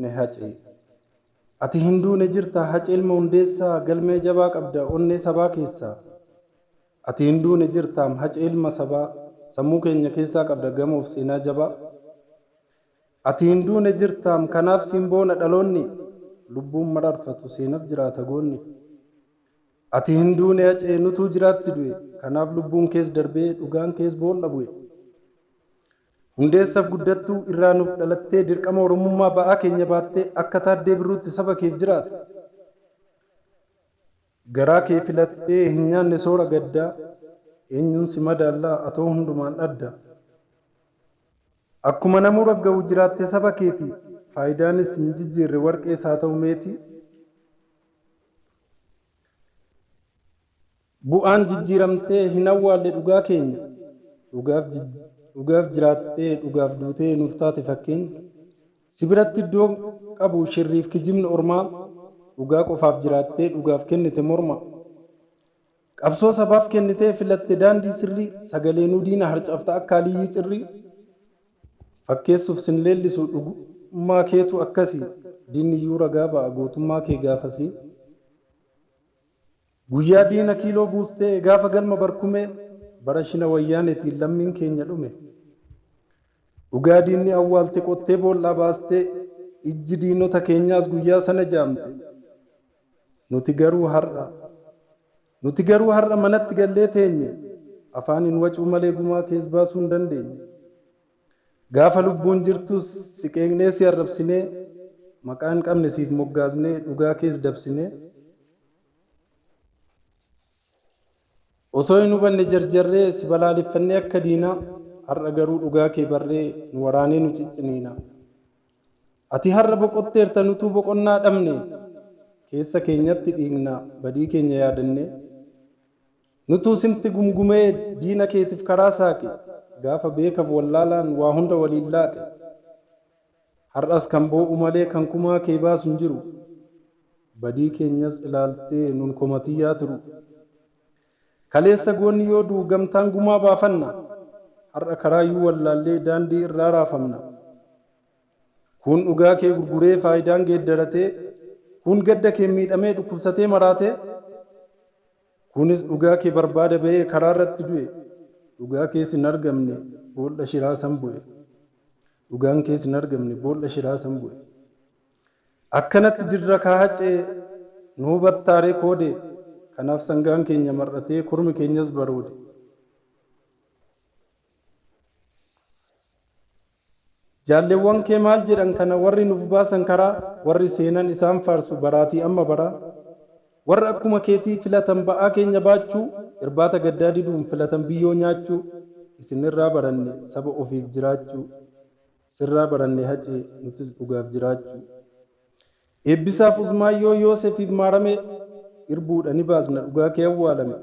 ne hacee. Ati hinduu ne jirta hace ilma hundeessaa galmee jabaa qabda onnee sabaa keessaa. Ati hinduu ne jirtaam hace ilma sabaa sammuu keenya keessaa qabda gamoof seenaa jabaa. Ati hinduu ne jirtaam kanaaf simboona dhaloonni lubbuun mararfatu seenaaf jiraata goonni. Ati hinduu ne hacee nutuu jiraatti du'e kanaaf lubbuun kees darbee dhugaan kees boolla bu'e. Hundeessaaf guddattuu irraa nuuf dhalattee dirqama oromummaa ba'aa keenya baattee akka taaddee birruutti saba keef jiraatte. Garaa kee filattee hin nyaanne soora gaddaa eenyuun si madaallaa atoo hundumaan adda. Akkuma namuu ragga'u jiraatte saba keeti faayidaanis hin jijjiirre warqees haa ta'u meetii. Bu'aan jijjiiramtee hin awwaalle dhugaa keenya dhugaaf jiraattee dhugaaf duutee nuuf taate fakkeenya. Si biratti iddoo qabu shirriif kijibni ormaa dhugaa qofaaf jiraattee dhugaaf kennite morma. Qabsoo sabaaf kennitee filatte daandii sirrii sagalee nuu diina harcafta akka aliyyii cirrii. Fakkeessuuf sin leellisu dhugummaa keetu akkasii diinni iyyuu ragaa ba'a gootummaa kee gaafasii. Guyyaa diina kiiloo buustee gaafa galma barkumee bara shina wayyaanetiin lammiin keenya dhume. Dhugaa diinni awwaalte qottee boollaa baastee ijji diinota keenyaas guyyaa sana jaamte. Nuti garuu har'a manatti gallee teenye afaaniin wacuu malee gumaa kees baasuu hin dandeenye. Gaafa lubbuun jirtus si qeeqnee si arrabsinee maqaan qabne siif moggaasnee dhugaa kees dabsinee. Osoo hin hubanne jarjarree si balaaleffannee akka diinaa har'a garuu dhugaa kee barree nu waraanee nu cicciniina. Ati har'a boqotteerta nutuu boqonnaa dhabne keessa keenyatti dhiigna badii keenya yaadanne. Nutuu simti gumgumee diina keetiif karaa saaqe gaafa beekaaf wallaalaan waa hunda waliin laaqe. Har'as kan boo'u malee kan kumaa kee baasu hin jiru. Badii keenyas ilaaltee nun komatiyyaa turu. Kaleessa goonni yoo du'u gamtaan gumaa baafanna. Har'a karaayyuu wallaallee daandii irraa raafamna. Kun dhugaa kee gurguree faayidaan geeddaratee kun gadda kee miidhamee dhukkubsatee maraatee. Kunis dhugaa kee barbaada ba'ee karaa irratti du'e. Dhugaa kees hin argamne boolla shiraa san bu'e. Dhugaan kees hin argamne boolla shiraa san bu'e. Akkanatti jirra kaa hacee nu hubattaaree koode. Kanaaf sangaan keenya mar'atee kormi keenyas baroode. Jaalleewwan kee maal jedhan kana warri nuuf baasan karaa warri seenan isaan faarsu baraatii amma baraa. Warra akkuma keetii filatan ba'aa keenya baachuu irbaata gaddaa diduun filatan biyyoo nyaachuu isinirraa baranne saba ofiif jiraachuu sirraa baranne hacee nutis dhugaaf jiraachuu. Eebbisaaf Uzmaayyoo Yoosefiif maaramee irbuudha ni baasna dhugaa kee awwaalame.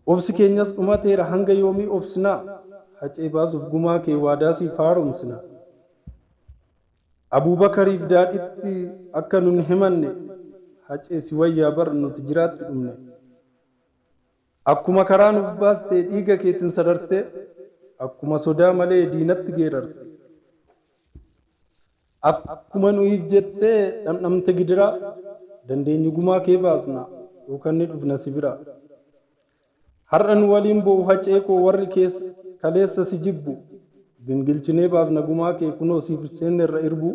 Obsi keenyas dhumateera hanga yoomii obsinaa hacee baasuuf gumaa kee waadaa siif haaromsina. Abuubakariif daadhitti akka nun himanne hacee si wayyaa bar nuti jiraatti dhumne. Akkuma karaa nuuf baastee dhiiga keetiin sadarte akkuma sodaa malee diinatti geerarte. Akkuma nuyiif jettee dhamdhamte gidiraa dandeenyu gumaa kee baasna yookaan ni dhufna si bira. Har'a nu waliin boo'u hacee koo warri kaleessa si jibbu gingilchinee baasna gumaa kee kunoo siif seenne irra irbu.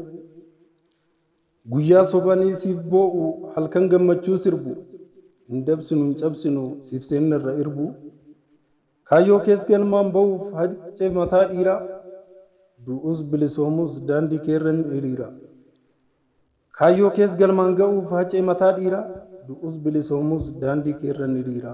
Guyyaa sobanii siif boo'u halkan gammachuu sirbu hin dabsinu hin cabsinu siif seenne irra irbu. Kaayyoo kees galmaan ba'uuf hacee mataa dhiiraa du'us bilisoomus daandii keerra ni hiriira. Kaayyoo kees galmaan ga'uuf hacee mataa dhiiraa du'us bilisoomus daandii keerra ni hiriira.